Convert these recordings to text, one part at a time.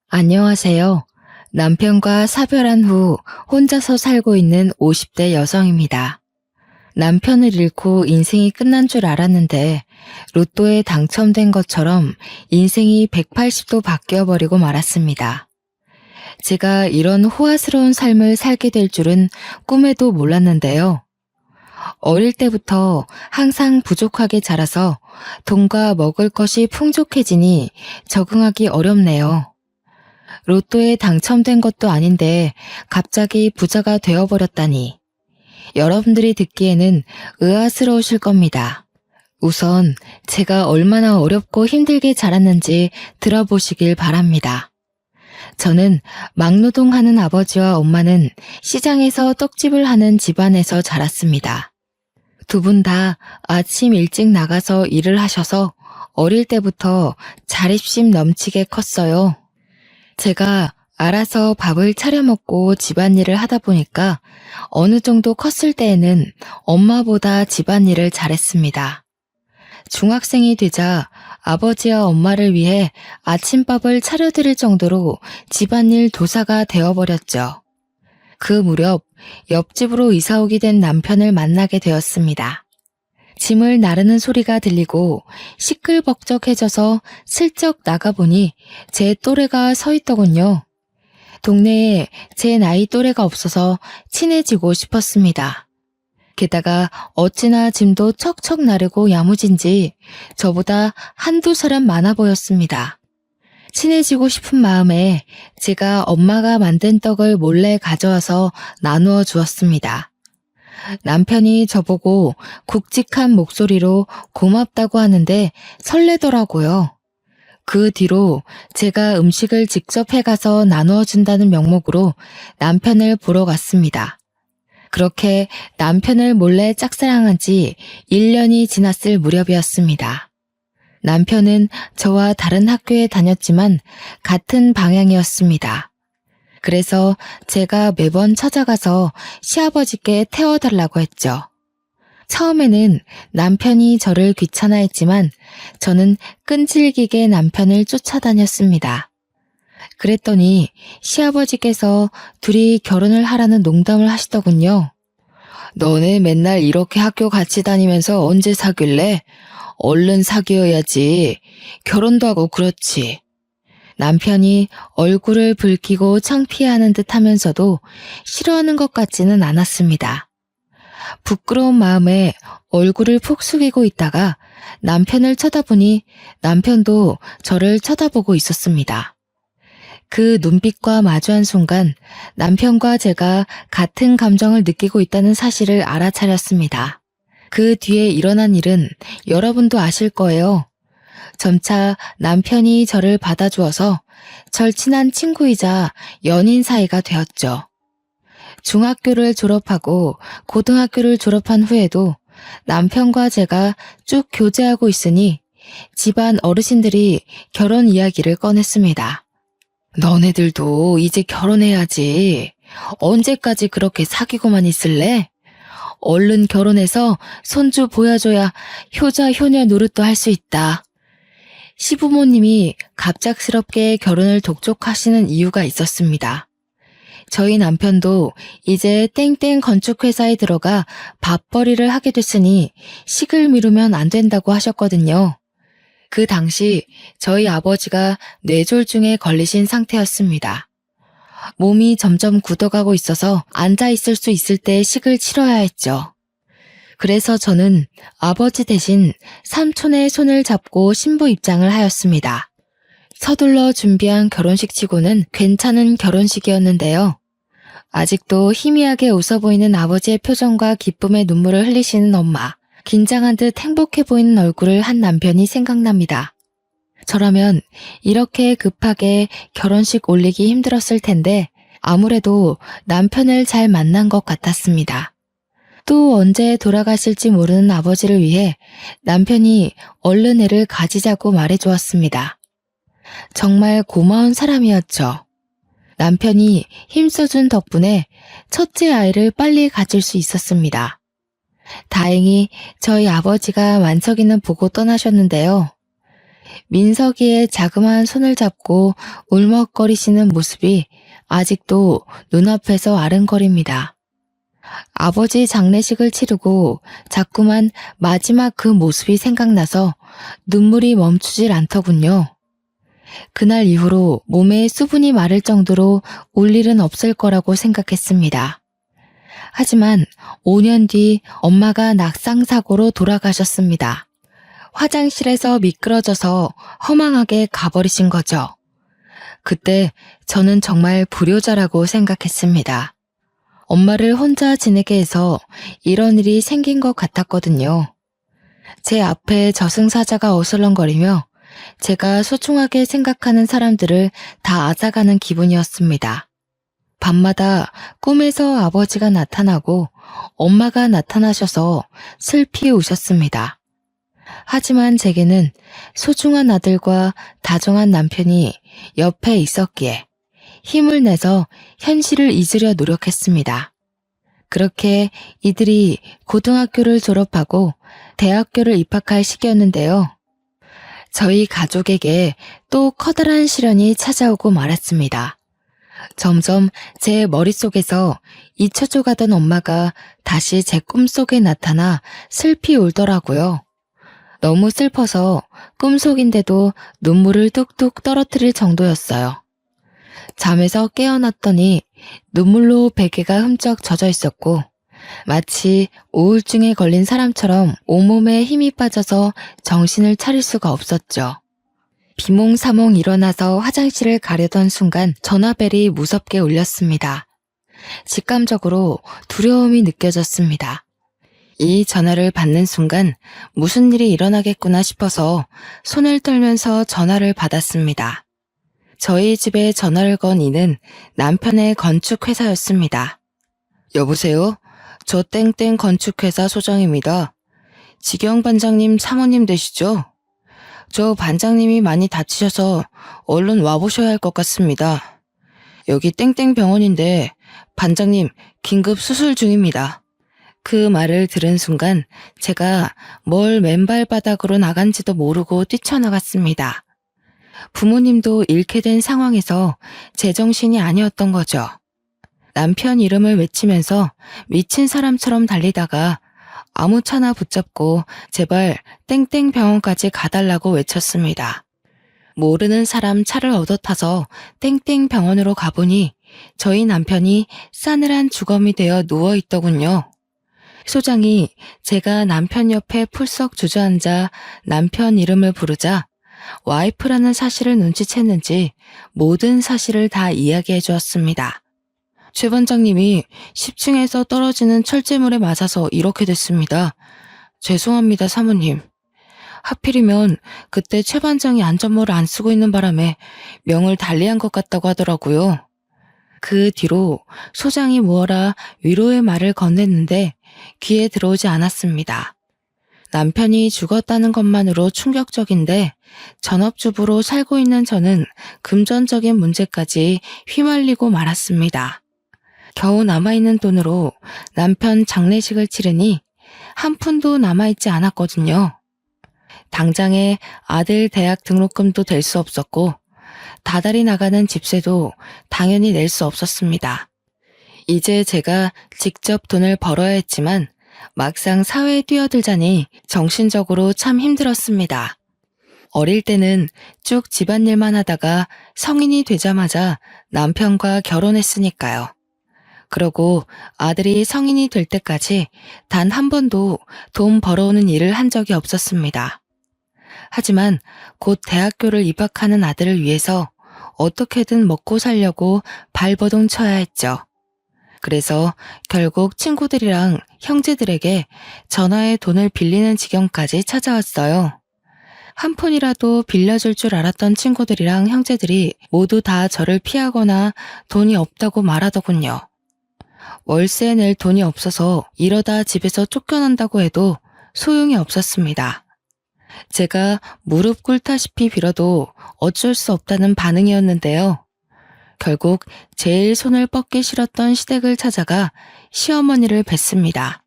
안녕하세요. 남편과 사별한 후 혼자서 살고 있는 50대 여성입니다. 남편을 잃고 인생이 끝난 줄 알았는데 로또에 당첨된 것처럼 인생이 180도 바뀌어버리고 말았습니다. 제가 이런 호화스러운 삶을 살게 될 줄은 꿈에도 몰랐는데요. 어릴 때부터 항상 부족하게 자라서 돈과 먹을 것이 풍족해지니 적응하기 어렵네요. 로또에 당첨된 것도 아닌데 갑자기 부자가 되어버렸다니. 여러분들이 듣기에는 의아스러우실 겁니다. 우선 제가 얼마나 어렵고 힘들게 자랐는지 들어보시길 바랍니다. 저는 막노동하는 아버지와 엄마는 시장에서 떡집을 하는 집안에서 자랐습니다. 두 분 다 아침 일찍 나가서 일을 하셔서 어릴 때부터 자립심 넘치게 컸어요. 제가 알아서 밥을 차려 먹고 집안일을 하다 보니까 어느 정도 컸을 때에는 엄마보다 집안일을 잘했습니다. 중학생이 되자 아버지와 엄마를 위해 아침밥을 차려드릴 정도로 집안일 도사가 되어버렸죠. 그 무렵 옆집으로 이사오게 된 남편을 만나게 되었습니다. 짐을 나르는 소리가 들리고 시끌벅적해져서 슬쩍 나가보니 제 또래가 서 있더군요. 동네에 제 나이 또래가 없어서 친해지고 싶었습니다. 게다가 어찌나 짐도 척척 나르고 야무진지 저보다 한두 사람 많아 보였습니다. 친해지고 싶은 마음에 제가 엄마가 만든 떡을 몰래 가져와서 나누어 주었습니다. 남편이 저보고 굵직한 목소리로 고맙다고 하는데 설레더라고요. 그 뒤로 제가 음식을 직접 해가서 나누어 준다는 명목으로 남편을 보러 갔습니다. 그렇게 남편을 몰래 짝사랑한 지 1년이 지났을 무렵이었습니다. 남편은 저와 다른 학교에 다녔지만 같은 방향이었습니다. 그래서 제가 매번 찾아가서 시아버지께 태워달라고 했죠. 처음에는 남편이 저를 귀찮아했지만 저는 끈질기게 남편을 쫓아다녔습니다. 그랬더니 시아버지께서 둘이 결혼을 하라는 농담을 하시더군요. 너네 맨날 이렇게 학교 같이 다니면서 언제 사귈래? 얼른 사귀어야지. 결혼도 하고 그렇지. 남편이 얼굴을 붉히고 창피해하는 듯 하면서도 싫어하는 것 같지는 않았습니다. 부끄러운 마음에 얼굴을 푹 숙이고 있다가 남편을 쳐다보니 남편도 저를 쳐다보고 있었습니다. 그 눈빛과 마주한 순간 남편과 제가 같은 감정을 느끼고 있다는 사실을 알아차렸습니다. 그 뒤에 일어난 일은 여러분도 아실 거예요. 점차 남편이 저를 받아주어서 절친한 친구이자 연인 사이가 되었죠. 중학교를 졸업하고 고등학교를 졸업한 후에도 남편과 제가 쭉 교제하고 있으니 집안 어르신들이 결혼 이야기를 꺼냈습니다. 너네들도 이제 결혼해야지. 언제까지 그렇게 사귀고만 있을래? 얼른 결혼해서 손주 보여줘야 효자 효녀 노릇도 할 수 있다. 시부모님이 갑작스럽게 결혼을 독촉하시는 이유가 있었습니다. 저희 남편도 이제 땡땡 건축회사에 들어가 밥벌이를 하게 됐으니 식을 미루면 안 된다고 하셨거든요. 그 당시 저희 아버지가 뇌졸중에 걸리신 상태였습니다. 몸이 점점 굳어가고 있어서 앉아 있을 수 있을 때 식을 치러야 했죠. 그래서 저는 아버지 대신 삼촌의 손을 잡고 신부 입장을 하였습니다. 서둘러 준비한 결혼식 치고는 괜찮은 결혼식이었는데요. 아직도 희미하게 웃어 보이는 아버지의 표정과 기쁨의 눈물을 흘리시는 엄마, 긴장한 듯 행복해 보이는 얼굴을 한 남편이 생각납니다. 저라면 이렇게 급하게 결혼식 올리기 힘들었을 텐데 아무래도 남편을 잘 만난 것 같았습니다. 또 언제 돌아가실지 모르는 아버지를 위해 남편이 얼른 애를 가지자고 말해주었습니다. 정말 고마운 사람이었죠. 남편이 힘써준 덕분에 첫째 아이를 빨리 가질 수 있었습니다. 다행히 저희 아버지가 만석이는 보고 떠나셨는데요. 민석이의 자그마한 손을 잡고 울먹거리시는 모습이 아직도 눈앞에서 아른거립니다. 아버지 장례식을 치르고 자꾸만 마지막 그 모습이 생각나서 눈물이 멈추질 않더군요. 그날 이후로 몸에 수분이 마를 정도로 울 일은 없을 거라고 생각했습니다. 하지만 5년 뒤 엄마가 낙상사고로 돌아가셨습니다. 화장실에서 미끄러져서 허망하게 가버리신 거죠. 그때 저는 정말 불효자라고 생각했습니다. 엄마를 혼자 지내게 해서 이런 일이 생긴 것 같았거든요. 제 앞에 저승사자가 어슬렁거리며 제가 소중하게 생각하는 사람들을 다 앗아가는 기분이었습니다. 밤마다 꿈에서 아버지가 나타나고 엄마가 나타나셔서 슬피 우셨습니다. 하지만 제게는 소중한 아들과 다정한 남편이 옆에 있었기에 힘을 내서 현실을 잊으려 노력했습니다. 그렇게 이들이 고등학교를 졸업하고 대학교를 입학할 시기였는데요. 저희 가족에게 또 커다란 시련이 찾아오고 말았습니다. 점점 제 머릿속에서 잊혀져 가던 엄마가 다시 제 꿈속에 나타나 슬피 울더라고요. 너무 슬퍼서 꿈속인데도 눈물을 뚝뚝 떨어뜨릴 정도였어요. 잠에서 깨어났더니 눈물로 베개가 흠쩍 젖어 있었고 마치 우울증에 걸린 사람처럼 온몸에 힘이 빠져서 정신을 차릴 수가 없었죠. 비몽사몽 일어나서 화장실을 가려던 순간 전화벨이 무섭게 울렸습니다. 직감적으로 두려움이 느껴졌습니다. 이 전화를 받는 순간 무슨 일이 일어나겠구나 싶어서 손을 떨면서 전화를 받았습니다. 저희 집에 전화를 건 이는 남편의 건축회사였습니다. 여보세요? 저 땡땡 건축회사 소장입니다. 지경 반장님 사모님 되시죠? 저 반장님이 많이 다치셔서 얼른 와보셔야 할 것 같습니다. 여기 땡땡 병원인데 반장님 긴급 수술 중입니다. 그 말을 들은 순간 제가 뭘 맨발 바닥으로 나간지도 모르고 뛰쳐나갔습니다. 부모님도 잃게 된 상황에서 제정신이 아니었던 거죠. 남편 이름을 외치면서 미친 사람처럼 달리다가 아무 차나 붙잡고 제발 땡땡 병원까지 가달라고 외쳤습니다. 모르는 사람 차를 얻어 타서 땡땡 병원으로 가보니 저희 남편이 싸늘한 주검이 되어 누워있더군요. 소장이 제가 남편 옆에 풀썩 주저앉아 남편 이름을 부르자 와이프라는 사실을 눈치챘는지 모든 사실을 다 이야기해 주었습니다. 최 반장님이 10층에서 떨어지는 철제물에 맞아서 이렇게 됐습니다. 죄송합니다, 사모님. 하필이면 그때 최 반장이 안전모를 안 쓰고 있는 바람에 명을 달리한 것 같다고 하더라고요. 그 뒤로 소장이 무어라 위로의 말을 건넸는데 귀에 들어오지 않았습니다. 남편이 죽었다는 것만으로 충격적인데 전업주부로 살고 있는 저는 금전적인 문제까지 휘말리고 말았습니다. 겨우 남아있는 돈으로 남편 장례식을 치르니 한 푼도 남아있지 않았거든요. 당장에 아들 대학 등록금도 될 수 없었고 다달이 나가는 집세도 당연히 낼 수 없었습니다. 이제 제가 직접 돈을 벌어야 했지만 막상 사회에 뛰어들자니 정신적으로 참 힘들었습니다. 어릴 때는 쭉 집안일만 하다가 성인이 되자마자 남편과 결혼했으니까요. 그러고 아들이 성인이 될 때까지 단 한 번도 돈 벌어오는 일을 한 적이 없었습니다. 하지만 곧 대학교를 입학하는 아들을 위해서 어떻게든 먹고 살려고 발버둥 쳐야 했죠. 그래서 결국 친구들이랑 형제들에게 전화에 돈을 빌리는 지경까지 찾아왔어요. 한 푼이라도 빌려줄 줄 알았던 친구들이랑 형제들이 모두 다 저를 피하거나 돈이 없다고 말하더군요. 월세 낼 돈이 없어서 이러다 집에서 쫓겨난다고 해도 소용이 없었습니다. 제가 무릎 꿇다시피 빌어도 어쩔 수 없다는 반응이었는데요. 결국 제일 손을 뻗기 싫었던 시댁을 찾아가 시어머니를 뵀습니다.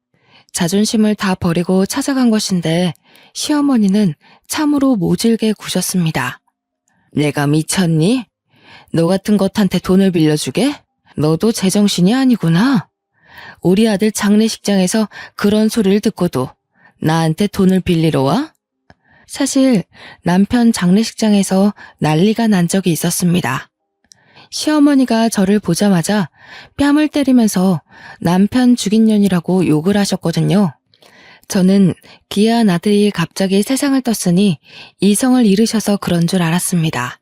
자존심을 다 버리고 찾아간 것인데 시어머니는 참으로 모질게 구셨습니다. 내가 미쳤니? 너 같은 것한테 돈을 빌려주게? 너도 제정신이 아니구나. 우리 아들 장례식장에서 그런 소리를 듣고도 나한테 돈을 빌리러 와? 사실 남편 장례식장에서 난리가 난 적이 있었습니다. 시어머니가 저를 보자마자 뺨을 때리면서 남편 죽인 년이라고 욕을 하셨거든요. 저는 귀한 아들이 갑자기 세상을 떴으니 이성을 잃으셔서 그런 줄 알았습니다.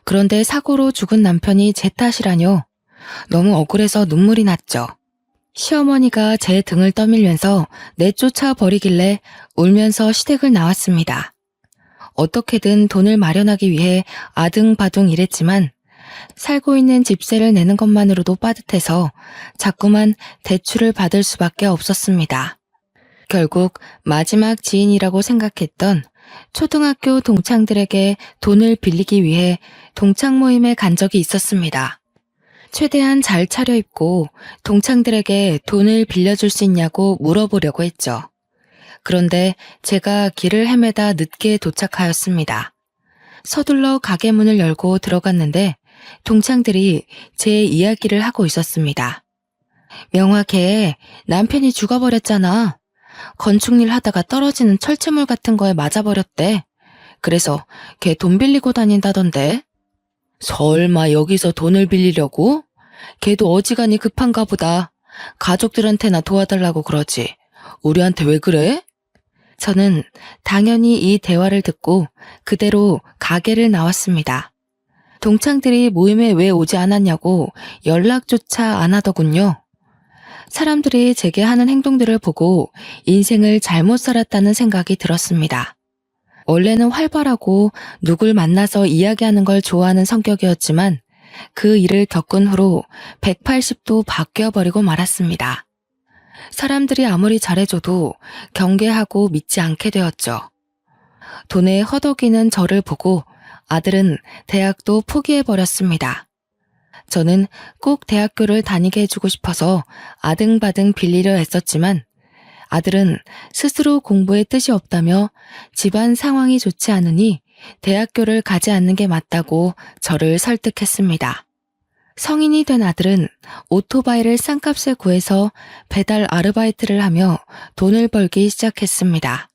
그런데 사고로 죽은 남편이 제 탓이라뇨. 너무 억울해서 눈물이 났죠. 시어머니가 제 등을 떠밀면서 내쫓아 버리길래 울면서 시댁을 나왔습니다. 어떻게든 돈을 마련하기 위해 아등바등 일했지만 살고 있는 집세를 내는 것만으로도 빠듯해서 자꾸만 대출을 받을 수밖에 없었습니다. 결국 마지막 지인이라고 생각했던 초등학교 동창들에게 돈을 빌리기 위해 동창 모임에 간 적이 있었습니다. 최대한 잘 차려입고 동창들에게 돈을 빌려줄 수 있냐고 물어보려고 했죠. 그런데 제가 길을 헤매다 늦게 도착하였습니다. 서둘러 가게 문을 열고 들어갔는데 동창들이 제 이야기를 하고 있었습니다. 명화 걔 남편이 죽어버렸잖아. 건축일 하다가 떨어지는 철제물 같은 거에 맞아버렸대. 그래서 걔 돈 빌리고 다닌다던데. 설마 여기서 돈을 빌리려고? 걔도 어지간히 급한가 보다. 가족들한테나 도와달라고 그러지. 우리한테 왜 그래? 저는 당연히 이 대화를 듣고 그대로 가게를 나왔습니다. 동창들이 모임에 왜 오지 않았냐고 연락조차 안 하더군요. 사람들이 제게 하는 행동들을 보고 인생을 잘못 살았다는 생각이 들었습니다. 원래는 활발하고 누굴 만나서 이야기하는 걸 좋아하는 성격이었지만 그 일을 겪은 후로 180도 바뀌어버리고 말았습니다. 사람들이 아무리 잘해줘도 경계하고 믿지 않게 되었죠. 돈에 허덕이는 저를 보고 아들은 대학도 포기해버렸습니다. 저는 꼭 대학교를 다니게 해주고 싶어서 아등바등 빌리려 했었지만 아들은 스스로 공부에 뜻이 없다며 집안 상황이 좋지 않으니 대학교를 가지 않는 게 맞다고 저를 설득했습니다. 성인이 된 아들은 오토바이를 싼값에 구해서 배달 아르바이트를 하며 돈을 벌기 시작했습니다.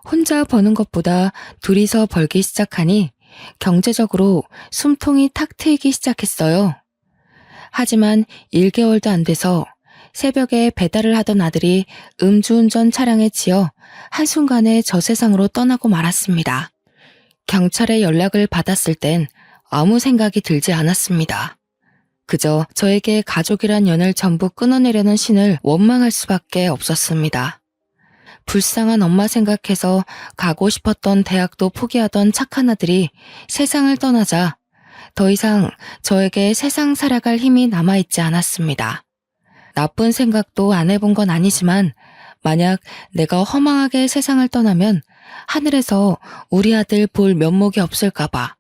혼자 버는 것보다 둘이서 벌기 시작하니 경제적으로 숨통이 탁 트이기 시작했어요. 하지만 1개월도 안 돼서 새벽에 배달을 하던 아들이 음주운전 차량에 치여 한순간에 저 세상으로 떠나고 말았습니다. 경찰에 연락을 받았을 땐 아무 생각이 들지 않았습니다. 그저 저에게 가족이란 연을 전부 끊어내려는 신을 원망할 수밖에 없었습니다. 불쌍한 엄마 생각해서 가고 싶었던 대학도 포기하던 착한 아들이 세상을 떠나자 더 이상 저에게 세상 살아갈 힘이 남아있지 않았습니다. 나쁜 생각도 안 해본 건 아니지만 만약 내가 허망하게 세상을 떠나면 하늘에서 우리 아들 볼 면목이 없을까봐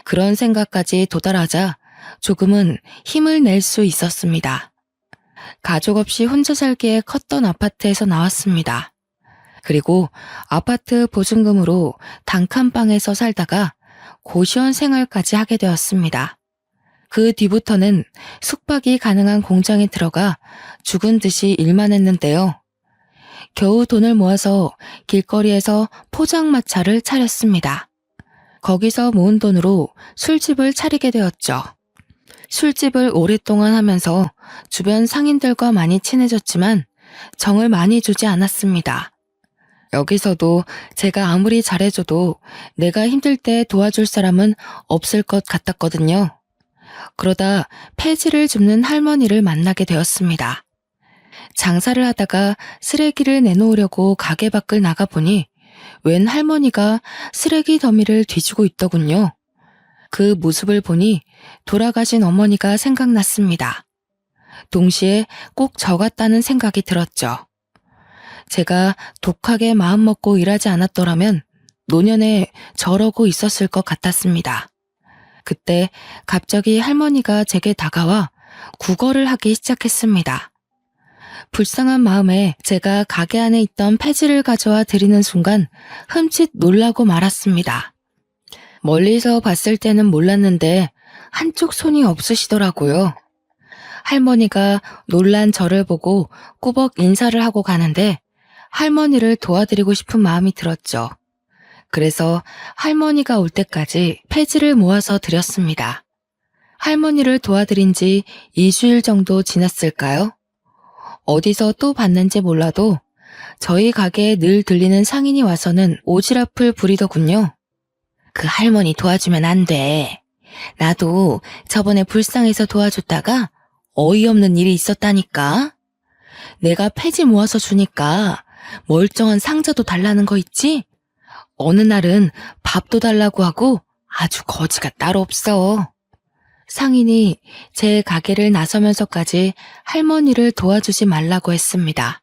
그런 생각까지 도달하자 조금은 힘을 낼 수 있었습니다. 가족 없이 혼자 살기에 컸던 아파트에서 나왔습니다. 그리고 아파트 보증금으로 단칸방에서 살다가 고시원 생활까지 하게 되었습니다. 그 뒤부터는 숙박이 가능한 공장에 들어가 죽은 듯이 일만 했는데요. 겨우 돈을 모아서 길거리에서 포장마차를 차렸습니다. 거기서 모은 돈으로 술집을 차리게 되었죠. 술집을 오랫동안 하면서 주변 상인들과 많이 친해졌지만 정을 많이 주지 않았습니다. 여기서도 제가 아무리 잘해줘도 내가 힘들 때 도와줄 사람은 없을 것 같았거든요. 그러다 폐지를 줍는 할머니를 만나게 되었습니다. 장사를 하다가 쓰레기를 내놓으려고 가게 밖을 나가보니 웬 할머니가 쓰레기 더미를 뒤지고 있더군요. 그 모습을 보니 돌아가신 어머니가 생각났습니다. 동시에 꼭 저 같다는 생각이 들었죠. 제가 독하게 마음먹고 일하지 않았더라면 노년에 저러고 있었을 것 같았습니다. 그때 갑자기 할머니가 제게 다가와 구걸을 하기 시작했습니다. 불쌍한 마음에 제가 가게 안에 있던 폐지를 가져와 드리는 순간 흠칫 놀라고 말았습니다. 멀리서 봤을 때는 몰랐는데 한쪽 손이 없으시더라고요. 할머니가 놀란 저를 보고 꾸벅 인사를 하고 가는데 할머니를 도와드리고 싶은 마음이 들었죠. 그래서 할머니가 올 때까지 폐지를 모아서 드렸습니다. 할머니를 도와드린 지 2주일 정도 지났을까요? 어디서 또 봤는지 몰라도 저희 가게에 늘 들리는 상인이 와서는 오지랖을 부리더군요. 그 할머니 도와주면 안 돼. 나도 저번에 불쌍해서 도와줬다가 어이없는 일이 있었다니까. 내가 폐지 모아서 주니까 멀쩡한 상자도 달라는 거 있지? 어느 날은 밥도 달라고 하고 아주 거지가 따로 없어. 상인이 제 가게를 나서면서까지 할머니를 도와주지 말라고 했습니다.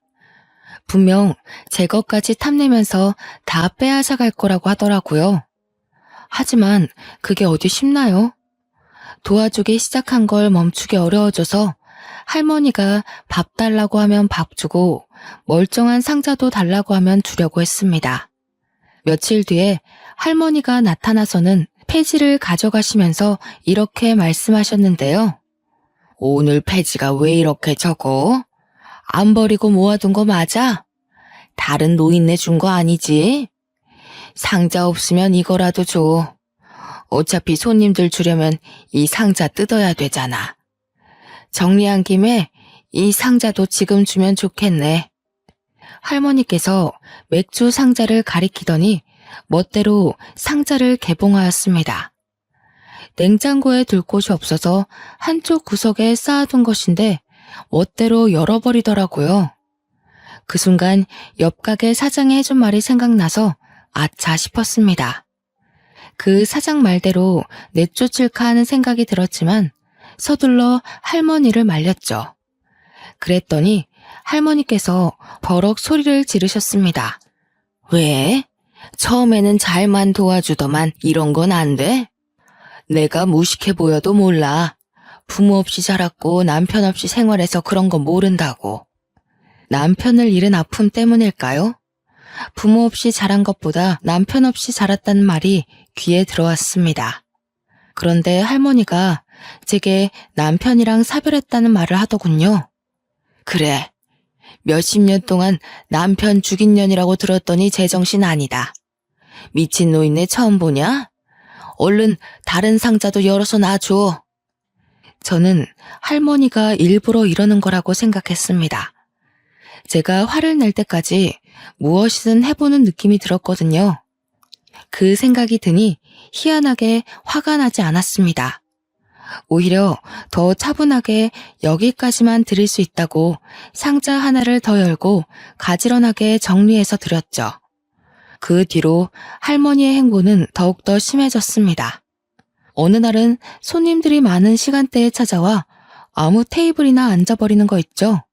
분명 제 것까지 탐내면서 다 빼앗아 갈 거라고 하더라고요. 하지만 그게 어디 쉽나요? 도와주기 시작한 걸 멈추기 어려워져서 할머니가 밥 달라고 하면 밥 주고 멀쩡한 상자도 달라고 하면 주려고 했습니다. 며칠 뒤에 할머니가 나타나서는 폐지를 가져가시면서 이렇게 말씀하셨는데요. 오늘 폐지가 왜 이렇게 적어? 안 버리고 모아둔 거 맞아? 다른 노인네 준 거 아니지? 상자 없으면 이거라도 줘. 어차피 손님들 주려면 이 상자 뜯어야 되잖아. 정리한 김에 이 상자도 지금 주면 좋겠네. 할머니께서 맥주 상자를 가리키더니 멋대로 상자를 개봉하였습니다. 냉장고에 둘 곳이 없어서 한쪽 구석에 쌓아둔 것인데 멋대로 열어버리더라고요. 그 순간 옆 가게 사장이 해준 말이 생각나서 아차 싶었습니다. 그 사장 말대로 내쫓을까 하는 생각이 들었지만 서둘러 할머니를 말렸죠. 그랬더니 할머니께서 버럭 소리를 지르셨습니다. 왜? 처음에는 잘만 도와주더만 이런 건 안 돼? 내가 무식해 보여도 몰라. 부모 없이 자랐고 남편 없이 생활해서 그런 거 모른다고. 남편을 잃은 아픔 때문일까요? 부모 없이 자란 것보다 남편 없이 자랐다는 말이 귀에 들어왔습니다. 그런데 할머니가 제게 남편이랑 사별했다는 말을 하더군요. 그래, 몇십 년 동안 남편 죽인 년이라고 들었더니 제정신 아니다. 미친 노인네 처음 보냐? 얼른 다른 상자도 열어서 놔줘. 저는 할머니가 일부러 이러는 거라고 생각했습니다. 제가 화를 낼 때까지 무엇이든 해보는 느낌이 들었거든요. 그 생각이 드니 희한하게 화가 나지 않았습니다. 오히려 더 차분하게 여기까지만 드릴 수 있다고 상자 하나를 더 열고 가지런하게 정리해서 드렸죠. 그 뒤로 할머니의 행보는 더욱더 심해졌습니다. 어느 날은 손님들이 많은 시간대에 찾아와 아무 테이블이나 앉아버리는 거 있죠.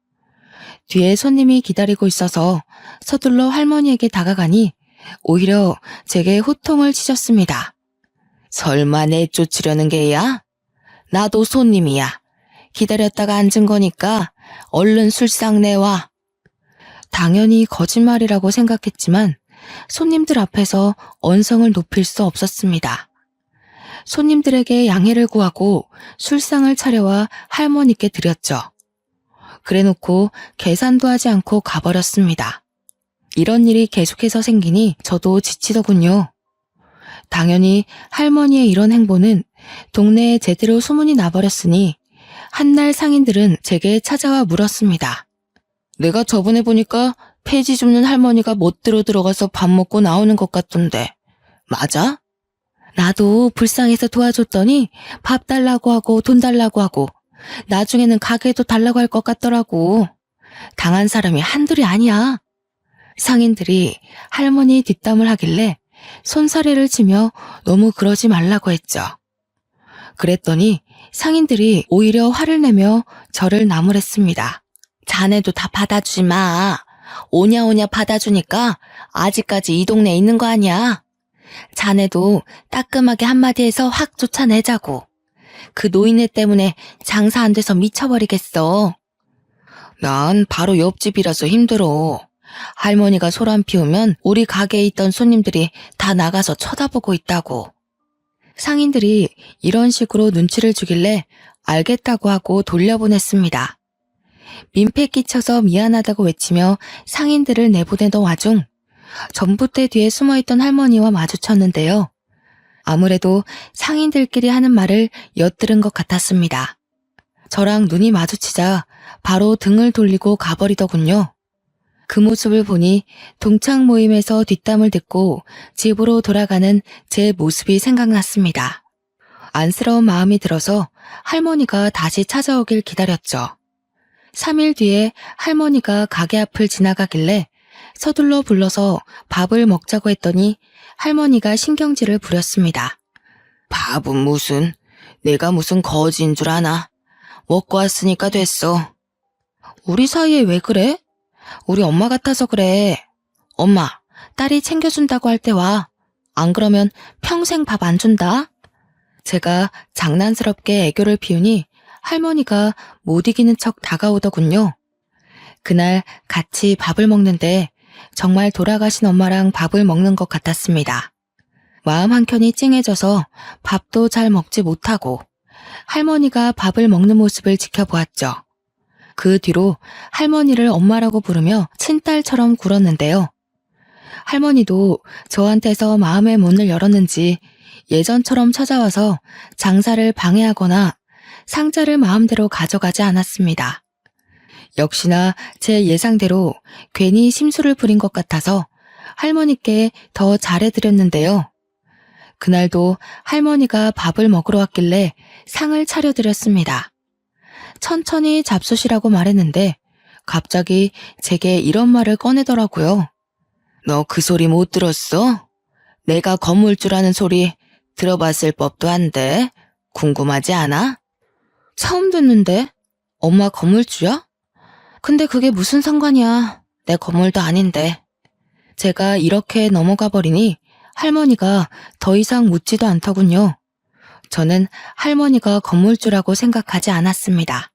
뒤에 손님이 기다리고 있어서 서둘러 할머니에게 다가가니 오히려 제게 호통을 치셨습니다. 설마 내쫓으려는 게야? 나도 손님이야. 기다렸다가 앉은 거니까 얼른 술상 내와. 당연히 거짓말이라고 생각했지만 손님들 앞에서 언성을 높일 수 없었습니다. 손님들에게 양해를 구하고 술상을 차려와 할머니께 드렸죠. 그래놓고 계산도 하지 않고 가버렸습니다. 이런 일이 계속해서 생기니 저도 지치더군요. 당연히 할머니의 이런 행보는 동네에 제대로 소문이 나버렸으니 한날 상인들은 제게 찾아와 물었습니다. 내가 저번에 보니까 폐지 줍는 할머니가 멋대로 들어가서 밥 먹고 나오는 것 같던데 맞아? 나도 불쌍해서 도와줬더니 밥 달라고 하고 돈 달라고 하고 나중에는 가게도 달라고 할 것 같더라고. 당한 사람이 한둘이 아니야. 상인들이 할머니 뒷담을 하길래 손사래를 치며 너무 그러지 말라고 했죠. 그랬더니 상인들이 오히려 화를 내며 저를 나무랬습니다. 자네도 다 받아주지 마. 오냐오냐 받아주니까 아직까지 이 동네에 있는 거 아니야. 자네도 따끔하게 한마디 해서 확 쫓아내자고. 그 노인네 때문에 장사 안 돼서 미쳐버리겠어. 난 바로 옆집이라서 힘들어. 할머니가 소란 피우면 우리 가게에 있던 손님들이 다 나가서 쳐다보고 있다고. 상인들이 이런 식으로 눈치를 주길래 알겠다고 하고 돌려보냈습니다. 민폐 끼쳐서 미안하다고 외치며 상인들을 내보내던 와중 전봇대 뒤에 숨어있던 할머니와 마주쳤는데요. 아무래도 상인들끼리 하는 말을 엿들은 것 같았습니다. 저랑 눈이 마주치자 바로 등을 돌리고 가버리더군요. 그 모습을 보니 동창 모임에서 뒷담을 듣고 집으로 돌아가는 제 모습이 생각났습니다. 안쓰러운 마음이 들어서 할머니가 다시 찾아오길 기다렸죠. 3일 뒤에 할머니가 가게 앞을 지나가길래 서둘러 불러서 밥을 먹자고 했더니 할머니가 신경질을 부렸습니다. 밥은 무슨, 내가 무슨 거지인 줄 아나. 먹고 왔으니까 됐어. 우리 사이에 왜 그래? 우리 엄마 같아서 그래. 엄마, 딸이 챙겨준다고 할 때 와. 안 그러면 평생 밥 안 준다. 제가 장난스럽게 애교를 피우니 할머니가 못 이기는 척 다가오더군요. 그날 같이 밥을 먹는데 정말 돌아가신 엄마랑 밥을 먹는 것 같았습니다. 마음 한켠이 찡해져서 밥도 잘 먹지 못하고 할머니가 밥을 먹는 모습을 지켜보았죠. 그 뒤로 할머니를 엄마라고 부르며 친딸처럼 굴었는데요. 할머니도 저한테서 마음의 문을 열었는지 예전처럼 찾아와서 장사를 방해하거나 상자를 마음대로 가져가지 않았습니다. 역시나 제 예상대로 괜히 심술을 부린 것 같아서 할머니께 더 잘해드렸는데요. 그날도 할머니가 밥을 먹으러 왔길래 상을 차려드렸습니다. 천천히 잡수시라고 말했는데 갑자기 제게 이런 말을 꺼내더라고요. 너 그 소리 못 들었어? 내가 건물주라는 소리 들어봤을 법도 한데 궁금하지 않아? 처음 듣는데? 엄마 건물주야? 근데 그게 무슨 상관이야. 내 건물도 아닌데. 제가 이렇게 넘어가 버리니 할머니가 더 이상 묻지도 않더군요. 저는 할머니가 건물주라고 생각하지 않았습니다.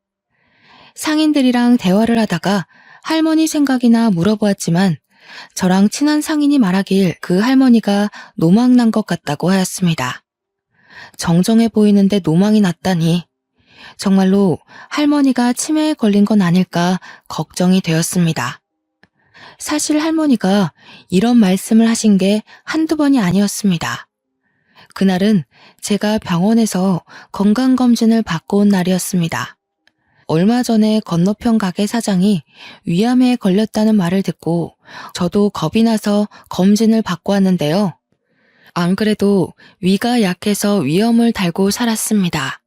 상인들이랑 대화를 하다가 할머니 생각이나 물어보았지만 저랑 친한 상인이 말하길 그 할머니가 노망난 것 같다고 하였습니다. 정정해 보이는데 노망이 났다니 정말로 할머니가 치매에 걸린 건 아닐까 걱정이 되었습니다. 사실 할머니가 이런 말씀을 하신 게 한두 번이 아니었습니다. 그날은 제가 병원에서 건강검진을 받고 온 날이었습니다. 얼마 전에 건너편 가게 사장이 위암에 걸렸다는 말을 듣고 저도 겁이 나서 검진을 받고 왔는데요. 안 그래도 위가 약해서 위염을 달고 살았습니다.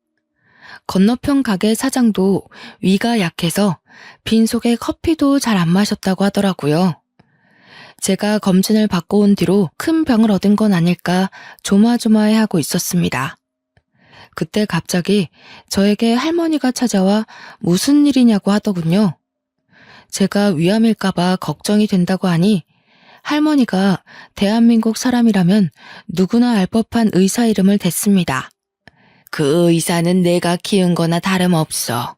건너편 가게 사장도 위가 약해서 빈속에 커피도 잘 안 마셨다고 하더라고요. 제가 검진을 받고 온 뒤로 큰 병을 얻은 건 아닐까 조마조마해하고 있었습니다. 그때 갑자기 저에게 할머니가 찾아와 무슨 일이냐고 하더군요. 제가 위암일까봐 걱정이 된다고 하니 할머니가 대한민국 사람이라면 누구나 알 법한 의사 이름을 댔습니다. 그 의사는 내가 키운 거나 다름없어.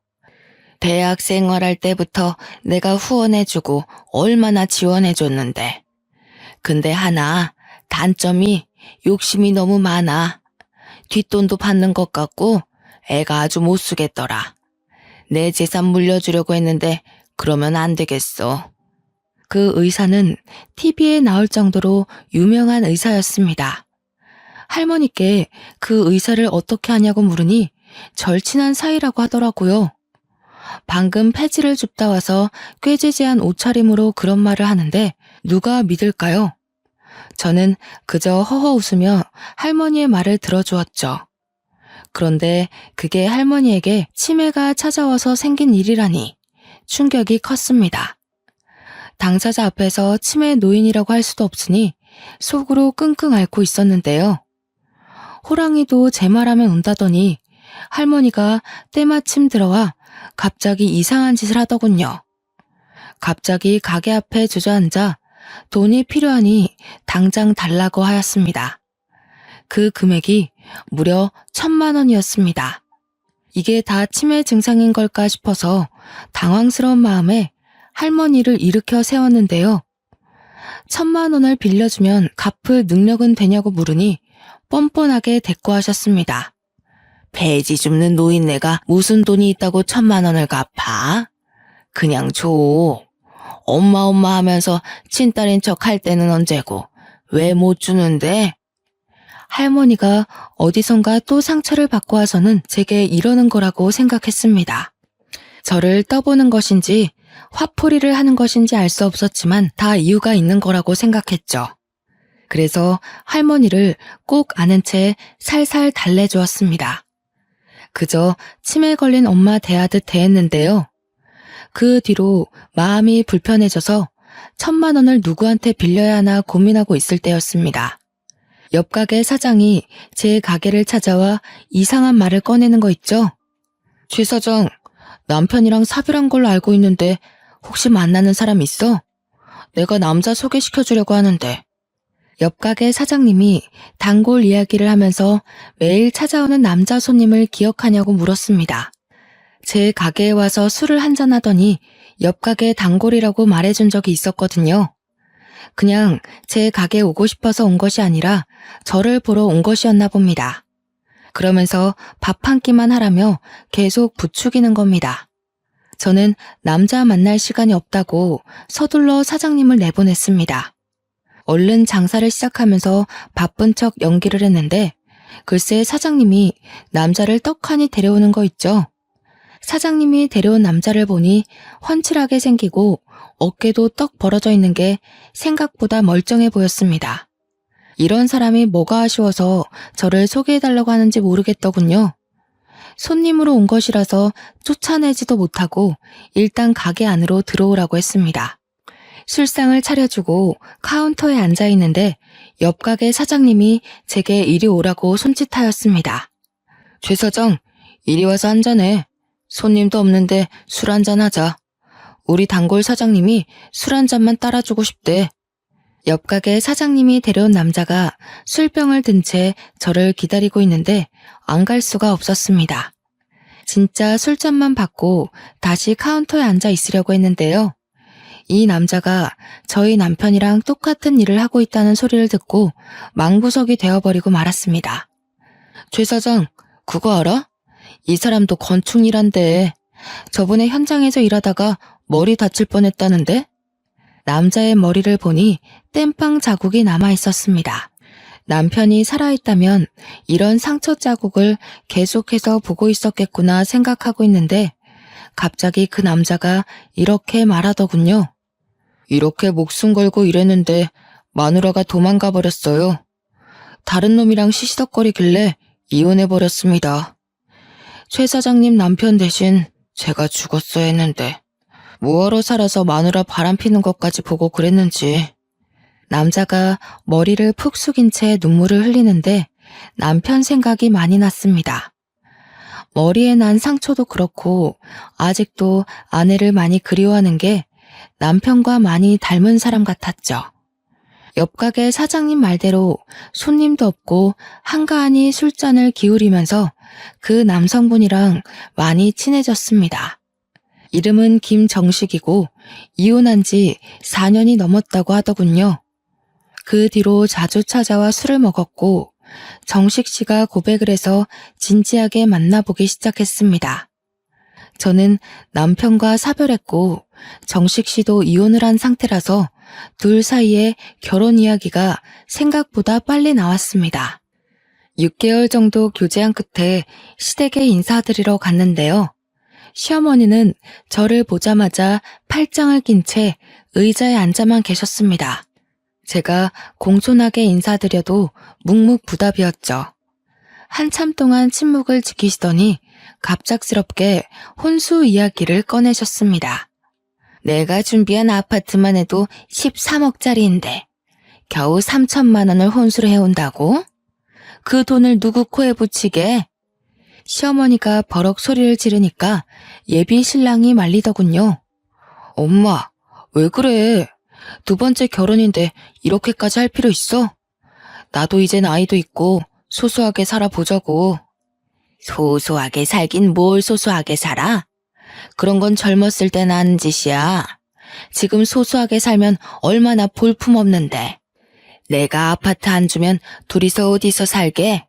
대학 생활할 때부터 내가 후원해주고 얼마나 지원해줬는데. 근데 하나, 단점이 욕심이 너무 많아. 뒷돈도 받는 것 같고 애가 아주 못 쓰겠더라. 내 재산 물려주려고 했는데 그러면 안 되겠어. 그 의사는 TV에 나올 정도로 유명한 의사였습니다. 할머니께 그 의사를 어떻게 하냐고 물으니 절친한 사이라고 하더라고요. 방금 폐지를 줍다 와서 꾀지지한 옷차림으로 그런 말을 하는데 누가 믿을까요? 저는 그저 허허 웃으며 할머니의 말을 들어주었죠. 그런데 그게 할머니에게 치매가 찾아와서 생긴 일이라니 충격이 컸습니다. 당사자 앞에서 치매 노인이라고 할 수도 없으니 속으로 끙끙 앓고 있었는데요. 호랑이도 제 말하면 운다더니 할머니가 때마침 들어와 갑자기 이상한 짓을 하더군요. 갑자기 가게 앞에 주저앉아 돈이 필요하니 당장 달라고 하였습니다. 그 금액이 무려 1,000만 원이었습니다. 이게 다 치매 증상인 걸까 싶어서 당황스러운 마음에 할머니를 일으켜 세웠는데요. 1,000만 원을 빌려주면 갚을 능력은 되냐고 물으니 뻔뻔하게 대꾸하셨습니다. 배지 줍는 노인네가 무슨 돈이 있다고 1,000만 원을 갚아? 그냥 줘. 엄마 하면서 친딸인 척 할 때는 언제고 왜 못 주는데? 할머니가 어디선가 또 상처를 받고 와서는 제게 이러는 거라고 생각했습니다. 저를 떠보는 것인지 화풀이를 하는 것인지 알 수 없었지만 다 이유가 있는 거라고 생각했죠. 그래서 할머니를 꼭 아는 채 살살 달래주었습니다. 그저 치매 걸린 엄마 대하듯 대했는데요. 그 뒤로 마음이 불편해져서 1,000만 원을 누구한테 빌려야 하나 고민하고 있을 때였습니다. 옆 가게 사장이 제 가게를 찾아와 이상한 말을 꺼내는 거 있죠? 최 사장, 남편이랑 사별한 걸로 알고 있는데 혹시 만나는 사람 있어? 내가 남자 소개시켜주려고 하는데. 옆 가게 사장님이 단골 이야기를 하면서 매일 찾아오는 남자 손님을 기억하냐고 물었습니다. 제 가게에 와서 술을 한잔하더니 옆 가게 단골이라고 말해준 적이 있었거든요. 그냥 제 가게에 오고 싶어서 온 것이 아니라 저를 보러 온 것이었나 봅니다. 그러면서 밥 한 끼만 하라며 계속 부추기는 겁니다. 저는 남자 만날 시간이 없다고 서둘러 사장님을 내보냈습니다. 얼른 장사를 시작하면서 바쁜 척 연기를 했는데 글쎄 사장님이 남자를 떡하니 데려오는 거 있죠. 사장님이 데려온 남자를 보니 훤칠하게 생기고 어깨도 떡 벌어져 있는 게 생각보다 멀쩡해 보였습니다. 이런 사람이 뭐가 아쉬워서 저를 소개해달라고 하는지 모르겠더군요. 손님으로 온 것이라서 쫓아내지도 못하고 일단 가게 안으로 들어오라고 했습니다. 술상을 차려주고 카운터에 앉아있는데 옆 가게 사장님이 제게 이리 오라고 손짓하였습니다. 최 사장, 이리 와서 한잔해. 손님도 없는데 술 한잔 하자. 우리 단골 사장님이 술 한 잔만 따라주고 싶대. 옆 가게 사장님이 데려온 남자가 술병을 든 채 저를 기다리고 있는데 안 갈 수가 없었습니다. 진짜 술잔만 받고 다시 카운터에 앉아 있으려고 했는데요. 이 남자가 저희 남편이랑 똑같은 일을 하고 있다는 소리를 듣고 망부석이 되어버리고 말았습니다. 최 사장, 그거 알아? 이 사람도 건축 일한대. 저번에 현장에서 일하다가 머리 다칠 뻔했다는데? 남자의 머리를 보니 땜빵 자국이 남아 있었습니다. 남편이 살아있다면 이런 상처 자국을 계속해서 보고 있었겠구나 생각하고 있는데 갑자기 그 남자가 이렇게 말하더군요. 이렇게 목숨 걸고 일했는데 마누라가 도망가 버렸어요. 다른 놈이랑 시시덕거리길래 이혼해버렸습니다. 최 사장님 남편 대신 제가 죽었어야 했는데 뭐하러 살아서 마누라 바람피는 것까지 보고 그랬는지. 남자가 머리를 푹 숙인 채 눈물을 흘리는데 남편 생각이 많이 났습니다. 머리에 난 상처도 그렇고 아직도 아내를 많이 그리워하는 게 남편과 많이 닮은 사람 같았죠. 옆 가게 사장님 말대로 손님도 없고 한가하니 술잔을 기울이면서 그 남성분이랑 많이 친해졌습니다. 이름은 김정식이고 이혼한 지 4년이 넘었다고 하더군요. 그 뒤로 자주 찾아와 술을 먹었고 정식 씨가 고백을 해서 진지하게 만나보기 시작했습니다. 저는 남편과 사별했고 정식 씨도 이혼을 한 상태라서 둘 사이에 결혼 이야기가 생각보다 빨리 나왔습니다. 6개월 정도 교제한 끝에 시댁에 인사드리러 갔는데요. 시어머니는 저를 보자마자 팔짱을 낀 채 의자에 앉아만 계셨습니다. 제가 공손하게 인사드려도 묵묵부답이었죠. 한참 동안 침묵을 지키시더니 갑작스럽게 혼수 이야기를 꺼내셨습니다. 내가 준비한 아파트만 해도 13억짜리인데 겨우 3천만 원을 혼수를 해온다고? 그 돈을 누구 코에 붙이게? 시어머니가 버럭 소리를 지르니까 예비 신랑이 말리더군요. 엄마, 왜 그래? 두 번째 결혼인데 이렇게까지 할 필요 있어? 나도 이젠 아이도 있고 소소하게 살아보자고. 소소하게 살긴 뭘 소소하게 살아? 그런 건 젊었을 때 나는 짓이야. 지금 소소하게 살면 얼마나 볼품없는데. 내가 아파트 안 주면 둘이서 어디서 살게?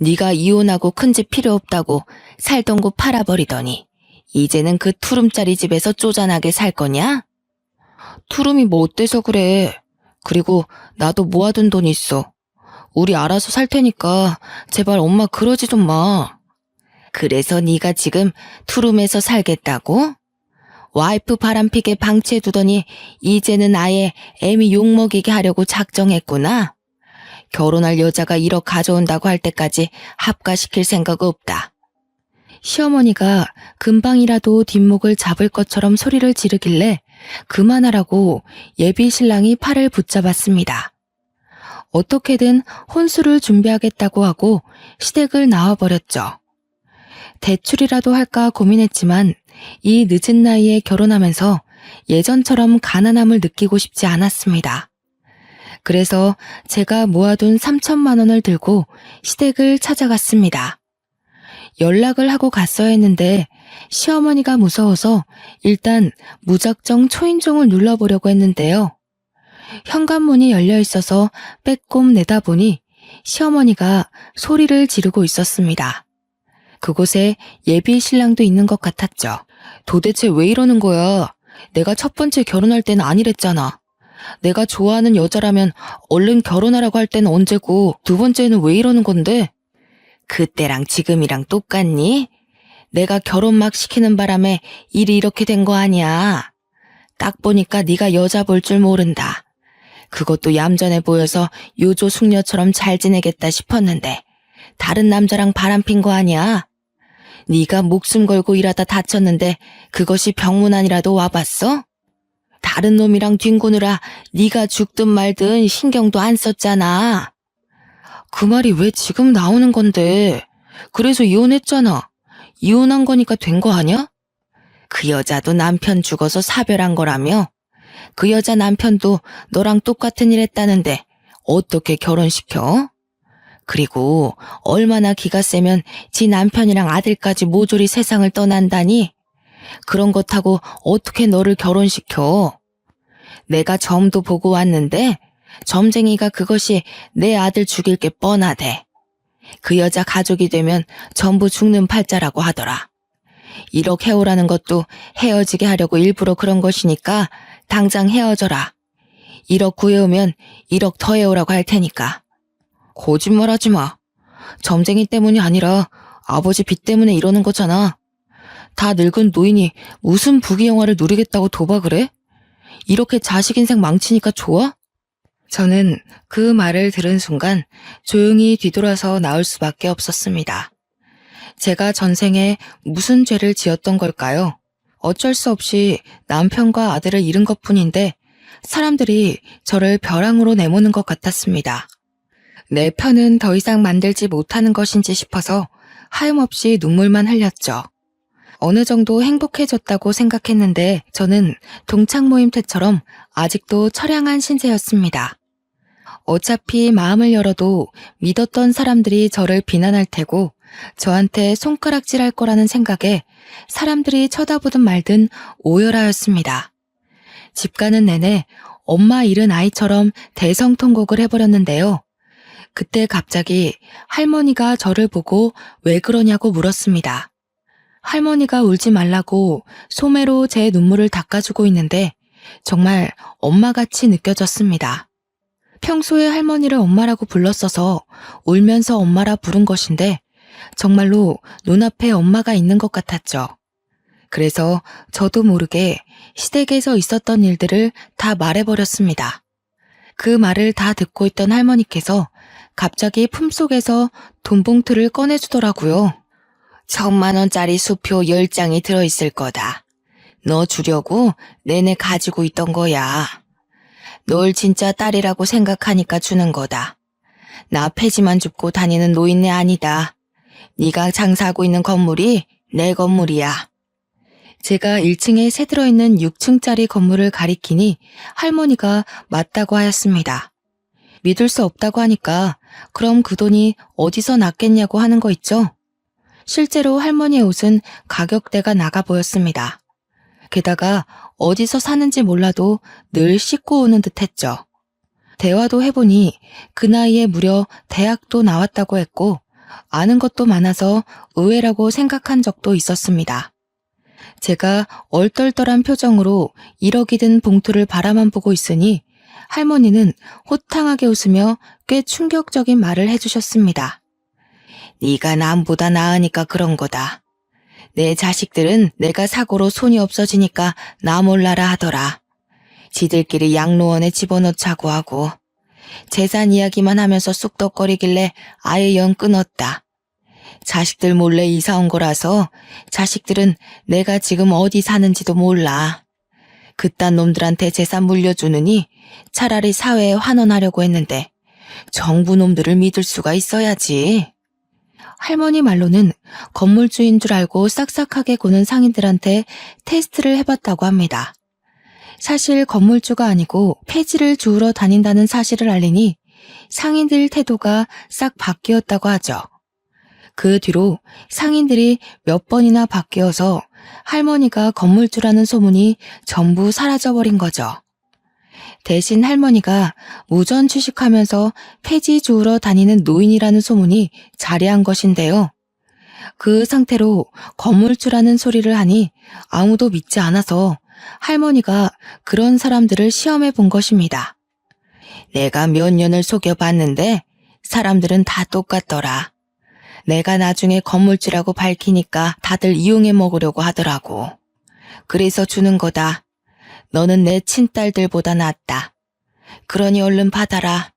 네가 이혼하고 큰 집 필요 없다고 살던 곳 팔아버리더니 이제는 그 투룸짜리 집에서 쪼잔하게 살 거냐? 투룸이 뭐 어때서 그래. 그리고 나도 모아둔 돈 있어. 우리 알아서 살 테니까 제발 엄마 그러지 좀 마. 그래서 네가 지금 투룸에서 살겠다고? 와이프 바람피게 방치해두더니 이제는 아예 애미 욕먹이게 하려고 작정했구나. 결혼할 여자가 1억 가져온다고 할 때까지 합가시킬 생각 없다. 시어머니가 금방이라도 뒷목을 잡을 것처럼 소리를 지르길래 그만하라고 예비 신랑이 팔을 붙잡았습니다. 어떻게든 혼수를 준비하겠다고 하고 시댁을 나와버렸죠. 대출이라도 할까 고민했지만 이 늦은 나이에 결혼하면서 예전처럼 가난함을 느끼고 싶지 않았습니다. 그래서 제가 모아둔 3천만 원을 들고 시댁을 찾아갔습니다. 연락을 하고 갔어야 했는데 시어머니가 무서워서 일단 무작정 초인종을 눌러보려고 했는데요. 현관문이 열려 있어서 빼꼼 내다보니 시어머니가 소리를 지르고 있었습니다. 그곳에 예비 신랑도 있는 것 같았죠. 도대체 왜 이러는 거야? 내가 첫 번째 결혼할 때는 아니랬잖아. 내가 좋아하는 여자라면 얼른 결혼하라고 할 때는 언제고 두 번째는 왜 이러는 건데? 그때랑 지금이랑 똑같니? 내가 결혼 막 시키는 바람에 일이 이렇게 된 거 아니야. 딱 보니까 네가 여자 볼 줄 모른다. 그것도 얌전해 보여서 요조 숙녀처럼 잘 지내겠다 싶었는데 다른 남자랑 바람핀 거 아니야? 네가 목숨 걸고 일하다 다쳤는데 그것이 병문안이라도 와봤어? 다른 놈이랑 뒹구느라 네가 죽든 말든 신경도 안 썼잖아. 그 말이 왜 지금 나오는 건데? 그래서 이혼했잖아. 이혼한 거니까 된 거 아니야? 그 여자도 남편 죽어서 사별한 거라며? 그 여자 남편도 너랑 똑같은 일 했다는데 어떻게 결혼시켜? 그리고 얼마나 기가 세면 지 남편이랑 아들까지 모조리 세상을 떠난다니? 그런 것 하고 어떻게 너를 결혼시켜? 내가 점도 보고 왔는데 점쟁이가 그것이 내 아들 죽일 게 뻔하대. 그 여자 가족이 되면 전부 죽는 팔자라고 하더라. 1억 해오라는 것도 헤어지게 하려고 일부러 그런 것이니까 당장 헤어져라. 1억 구해오면 1억 더 해오라고 할 테니까. 거짓말하지 마. 점쟁이 때문이 아니라 아버지 빚 때문에 이러는 거잖아. 다 늙은 노인이 무슨 부귀영화를 누리겠다고 도박을 해? 이렇게 자식 인생 망치니까 좋아? 저는 그 말을 들은 순간 조용히 뒤돌아서 나올 수밖에 없었습니다. 제가 전생에 무슨 죄를 지었던 걸까요? 어쩔 수 없이 남편과 아들을 잃은 것뿐인데 사람들이 저를 벼랑으로 내모는 것 같았습니다. 내 편은 더 이상 만들지 못하는 것인지 싶어서 하염없이 눈물만 흘렸죠. 어느 정도 행복해졌다고 생각했는데 저는 동창 모임 때처럼 아직도 처량한 신세였습니다. 어차피 마음을 열어도 믿었던 사람들이 저를 비난할 테고 저한테 손가락질할 거라는 생각에 사람들이 쳐다보든 말든 오열하였습니다. 집 가는 내내 엄마 잃은 아이처럼 대성통곡을 해버렸는데요. 그때 갑자기 할머니가 저를 보고 왜 그러냐고 물었습니다. 할머니가 울지 말라고 소매로 제 눈물을 닦아주고 있는데 정말 엄마같이 느껴졌습니다. 평소에 할머니를 엄마라고 불렀어서 울면서 엄마라 부른 것인데 정말로 눈앞에 엄마가 있는 것 같았죠. 그래서 저도 모르게 시댁에서 있었던 일들을 다 말해버렸습니다. 그 말을 다 듣고 있던 할머니께서 갑자기 품속에서 돈봉투를 꺼내주더라고요. 1,000만 원짜리 수표 10장이 들어있을 거다. 너 주려고 내내 가지고 있던 거야. 널 진짜 딸이라고 생각하니까 주는 거다. 나 폐지만 줍고 다니는 노인네 아니다. 네가 장사하고 있는 건물이 내 건물이야. 제가 1층에 새 들어있는 6층짜리 건물을 가리키니 할머니가 맞다고 하였습니다. 믿을 수 없다고 하니까 그럼 그 돈이 어디서 났겠냐고 하는 거 있죠? 실제로 할머니의 옷은 가격대가 나가 보였습니다. 게다가 어디서 사는지 몰라도 늘 씻고 오는 듯 했죠. 대화도 해보니 그 나이에 무려 대학도 나왔다고 했고 아는 것도 많아서 의외라고 생각한 적도 있었습니다. 제가 얼떨떨한 표정으로 1억이 든 봉투를 바라만 보고 있으니 할머니는 호탕하게 웃으며 꽤 충격적인 말을 해주셨습니다. 네가 남보다 나으니까 그런 거다. 내 자식들은 내가 사고로 손이 없어지니까 나 몰라라 하더라. 지들끼리 양로원에 집어넣자고 하고 재산 이야기만 하면서 쑥덕거리길래 아예 연 끊었다. 자식들 몰래 이사 온 거라서 자식들은 내가 지금 어디 사는지도 몰라. 그딴 놈들한테 재산 물려주느니 차라리 사회에 환원하려고 했는데 정부 놈들을 믿을 수가 있어야지. 할머니 말로는 건물주인 줄 알고 싹싹하게 구는 상인들한테 테스트를 해봤다고 합니다. 사실 건물주가 아니고 폐지를 주우러 다닌다는 사실을 알리니 상인들 태도가 싹 바뀌었다고 하죠. 그 뒤로 상인들이 몇 번이나 바뀌어서 할머니가 건물주라는 소문이 전부 사라져버린 거죠. 대신 할머니가 무전 취식하면서 폐지 주우러 다니는 노인이라는 소문이 자리한 것인데요. 그 상태로 건물주라는 소리를 하니 아무도 믿지 않아서 할머니가 그런 사람들을 시험해 본 것입니다. 내가 몇 년을 속여봤는데 사람들은 다 똑같더라. 내가 나중에 건물주라고 밝히니까 다들 이용해 먹으려고 하더라고. 그래서 주는 거다. 너는 내 친딸들보다 낫다. 그러니 얼른 받아라.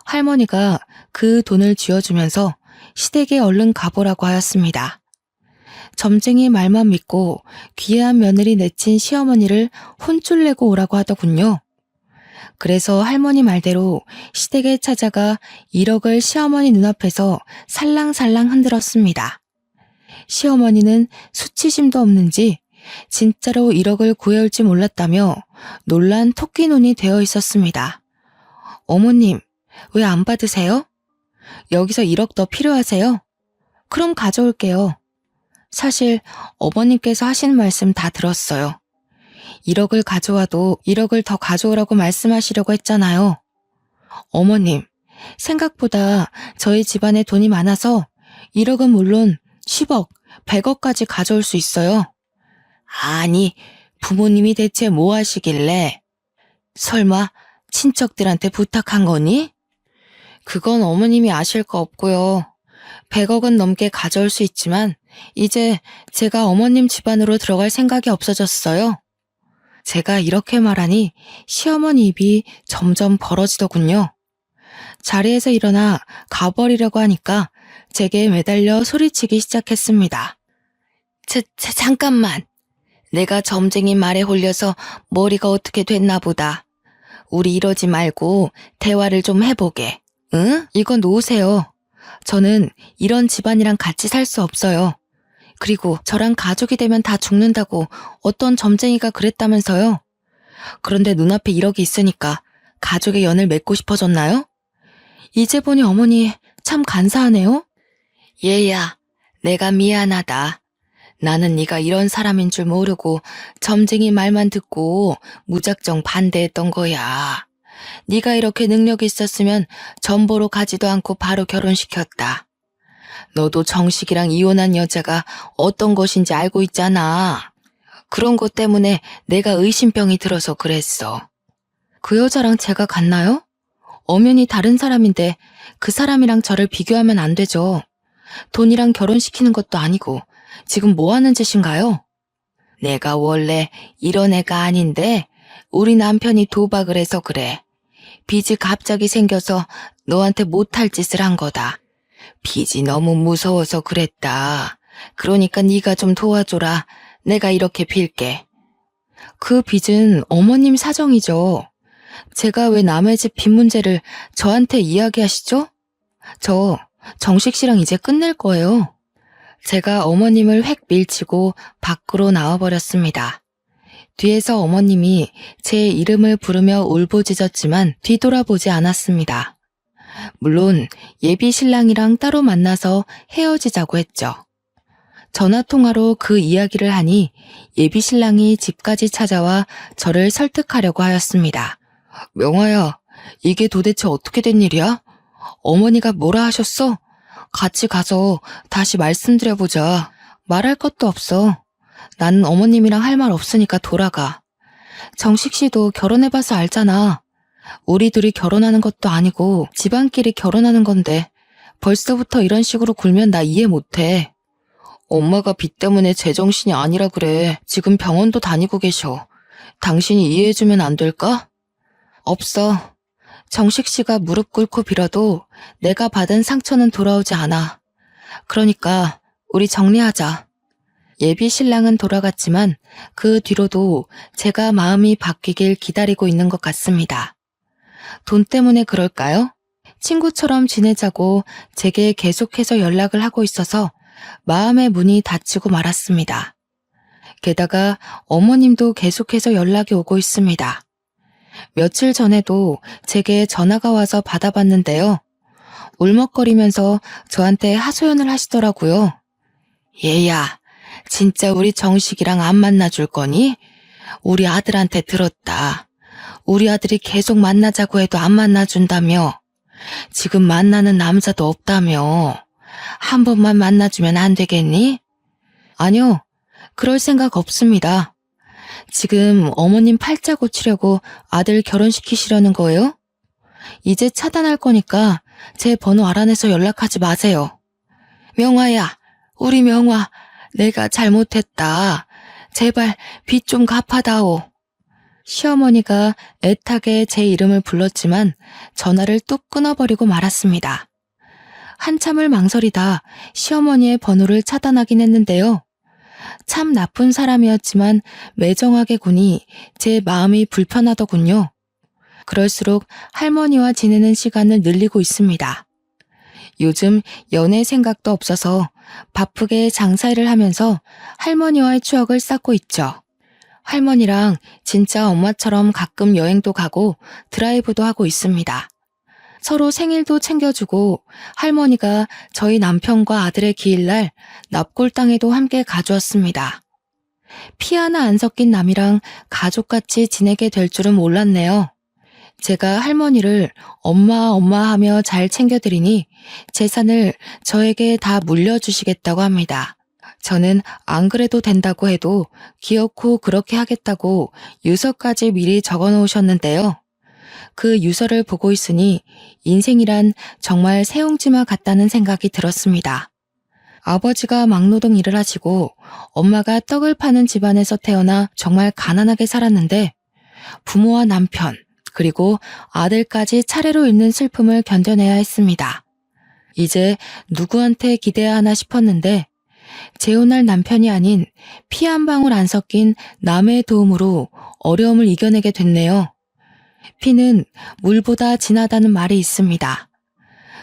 할머니가 그 돈을 쥐어주면서 시댁에 얼른 가보라고 하였습니다. 점쟁이 말만 믿고 귀한 며느리 내친 시어머니를 혼쭐 내고 오라고 하더군요. 그래서 할머니 말대로 시댁에 찾아가 1억을 시어머니 눈앞에서 살랑살랑 흔들었습니다. 시어머니는 수치심도 없는지 진짜로 1억을 구해올지 몰랐다며 놀란 토끼눈이 되어 있었습니다. 어머님, 왜 안 받으세요? 여기서 1억 더 필요하세요? 그럼 가져올게요. 사실 어머님께서 하신 말씀 다 들었어요. 1억을 가져와도 1억을 더 가져오라고 말씀하시려고 했잖아요. 어머님, 생각보다 저희 집안에 돈이 많아서 1억은 물론 10억, 100억까지 가져올 수 있어요. 아니, 부모님이 대체 뭐 하시길래? 설마 친척들한테 부탁한 거니? 그건 어머님이 아실 거 없고요. 100억은 넘게 가져올 수 있지만 이제 제가 어머님 집안으로 들어갈 생각이 없어졌어요. 제가 이렇게 말하니 시어머니 입이 점점 벌어지더군요. 자리에서 일어나 가버리려고 하니까 제게 매달려 소리치기 시작했습니다. 잠깐만. 내가 점쟁이 말에 홀려서 머리가 어떻게 됐나 보다. 우리 이러지 말고 대화를 좀 해보게. 응? 이건 놓으세요. 저는 이런 집안이랑 같이 살 수 없어요. 그리고 저랑 가족이 되면 다 죽는다고 어떤 점쟁이가 그랬다면서요. 그런데 눈앞에 1억이 있으니까 가족의 연을 맺고 싶어졌나요? 이제 보니 어머니 참 간사하네요. 얘야, 내가 미안하다. 나는 네가 이런 사람인 줄 모르고 점쟁이 말만 듣고 무작정 반대했던 거야. 네가 이렇게 능력이 있었으면 전보로 가지도 않고 바로 결혼시켰다. 너도 정식이랑 이혼한 여자가 어떤 것인지 알고 있잖아. 그런 것 때문에 내가 의심병이 들어서 그랬어. 그 여자랑 제가 같나요? 엄연히 다른 사람인데 그 사람이랑 저를 비교하면 안 되죠. 돈이랑 결혼시키는 것도 아니고 지금 뭐 하는 짓인가요? 내가 원래 이런 애가 아닌데 우리 남편이 도박을 해서 그래. 빚이 갑자기 생겨서 너한테 못할 짓을 한 거다. 빚이 너무 무서워서 그랬다. 그러니까 네가 좀 도와줘라. 내가 이렇게 빌게. 그 빚은 어머님 사정이죠. 제가 왜 남의 집 빚 문제를 저한테 이야기하시죠? 저 정식 씨랑 이제 끝낼 거예요. 제가 어머님을 획 밀치고 밖으로 나와버렸습니다. 뒤에서 어머님이 제 이름을 부르며 울부짖었지만 뒤돌아보지 않았습니다. 물론 예비 신랑이랑 따로 만나서 헤어지자고 했죠. 전화통화로 그 이야기를 하니 예비 신랑이 집까지 찾아와 저를 설득하려고 하였습니다. 명아야, 이게 도대체 어떻게 된 일이야? 어머니가 뭐라 하셨어? 같이 가서 다시 말씀드려보자. 말할 것도 없어. 나는 어머님이랑 할 말 없으니까 돌아가. 정식 씨도 결혼해봐서 알잖아. 우리 둘이 결혼하는 것도 아니고 집안끼리 결혼하는 건데 벌써부터 이런 식으로 굴면 나 이해 못해. 엄마가 빚 때문에 제정신이 아니라 그래. 지금 병원도 다니고 계셔. 당신이 이해해주면 안 될까? 없어. 정식 씨가 무릎 꿇고 빌어도 내가 받은 상처는 돌아오지 않아. 그러니까 우리 정리하자. 예비 신랑은 돌아갔지만 그 뒤로도 제가 마음이 바뀌길 기다리고 있는 것 같습니다. 돈 때문에 그럴까요? 친구처럼 지내자고 제게 계속해서 연락을 하고 있어서 마음의 문이 닫히고 말았습니다. 게다가 어머님도 계속해서 연락이 오고 있습니다. 며칠 전에도 제게 전화가 와서 받아봤는데요. 울먹거리면서 저한테 하소연을 하시더라고요. 얘야, 진짜 우리 정식이랑 안 만나줄 거니? 우리 아들한테 들었다. 우리 아들이 계속 만나자고 해도 안 만나준다며. 지금 만나는 남자도 없다며. 한 번만 만나주면 안 되겠니? 아니요, 그럴 생각 없습니다. 지금 어머님 팔자 고치려고 아들 결혼시키시려는 거예요? 이제 차단할 거니까 제 번호 알아내서 연락하지 마세요. 명화야, 우리 명화, 내가 잘못했다. 제발 빚 좀 갚아다오. 시어머니가 애타게 제 이름을 불렀지만 전화를 뚝 끊어버리고 말았습니다. 한참을 망설이다 시어머니의 번호를 차단하긴 했는데요. 참 나쁜 사람이었지만 매정하게 구니 제 마음이 불편하더군요. 그럴수록 할머니와 지내는 시간을 늘리고 있습니다. 요즘 연애 생각도 없어서 바쁘게 장사일을 하면서 할머니와의 추억을 쌓고 있죠. 할머니랑 진짜 엄마처럼 가끔 여행도 가고 드라이브도 하고 있습니다. 서로 생일도 챙겨주고 할머니가 저희 남편과 아들의 기일날 납골당에도 함께 가주었습니다. 피 하나 안 섞인 남이랑 가족같이 지내게 될 줄은 몰랐네요. 제가 할머니를 엄마 하며 잘 챙겨드리니 재산을 저에게 다 물려주시겠다고 합니다. 저는 안 그래도 된다고 해도 기어코 그렇게 하겠다고 유서까지 미리 적어 놓으셨는데요. 그 유서를 보고 있으니 인생이란 정말 새옹지마 같다는 생각이 들었습니다. 아버지가 막노동 일을 하시고 엄마가 떡을 파는 집안에서 태어나 정말 가난하게 살았는데 부모와 남편 그리고 아들까지 차례로 잃는 슬픔을 견뎌내야 했습니다. 이제 누구한테 기대야 하나 싶었는데 재혼할 남편이 아닌 피 한 방울 안 섞인 남의 도움으로 어려움을 이겨내게 됐네요. 피는 물보다 진하다는 말이 있습니다.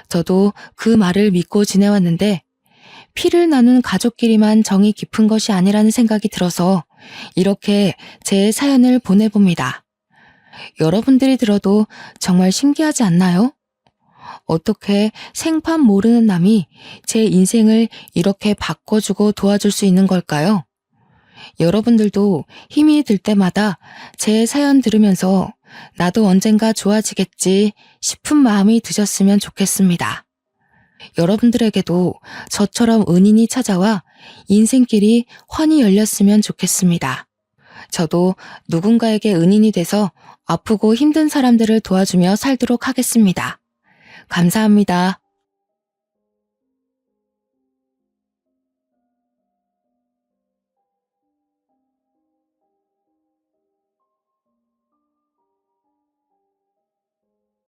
저도 그 말을 믿고 지내왔는데 피를 나눈 가족끼리만 정이 깊은 것이 아니라는 생각이 들어서 이렇게 제 사연을 보내봅니다. 여러분들이 들어도 정말 신기하지 않나요? 어떻게 생판 모르는 남이 제 인생을 이렇게 바꿔주고 도와줄 수 있는 걸까요? 여러분들도 힘이 들 때마다 제 사연 들으면서 나도 언젠가 좋아지겠지 싶은 마음이 드셨으면 좋겠습니다. 여러분들에게도 저처럼 은인이 찾아와 인생길이 환히 열렸으면 좋겠습니다. 저도 누군가에게 은인이 돼서 아프고 힘든 사람들을 도와주며 살도록 하겠습니다. 감사합니다.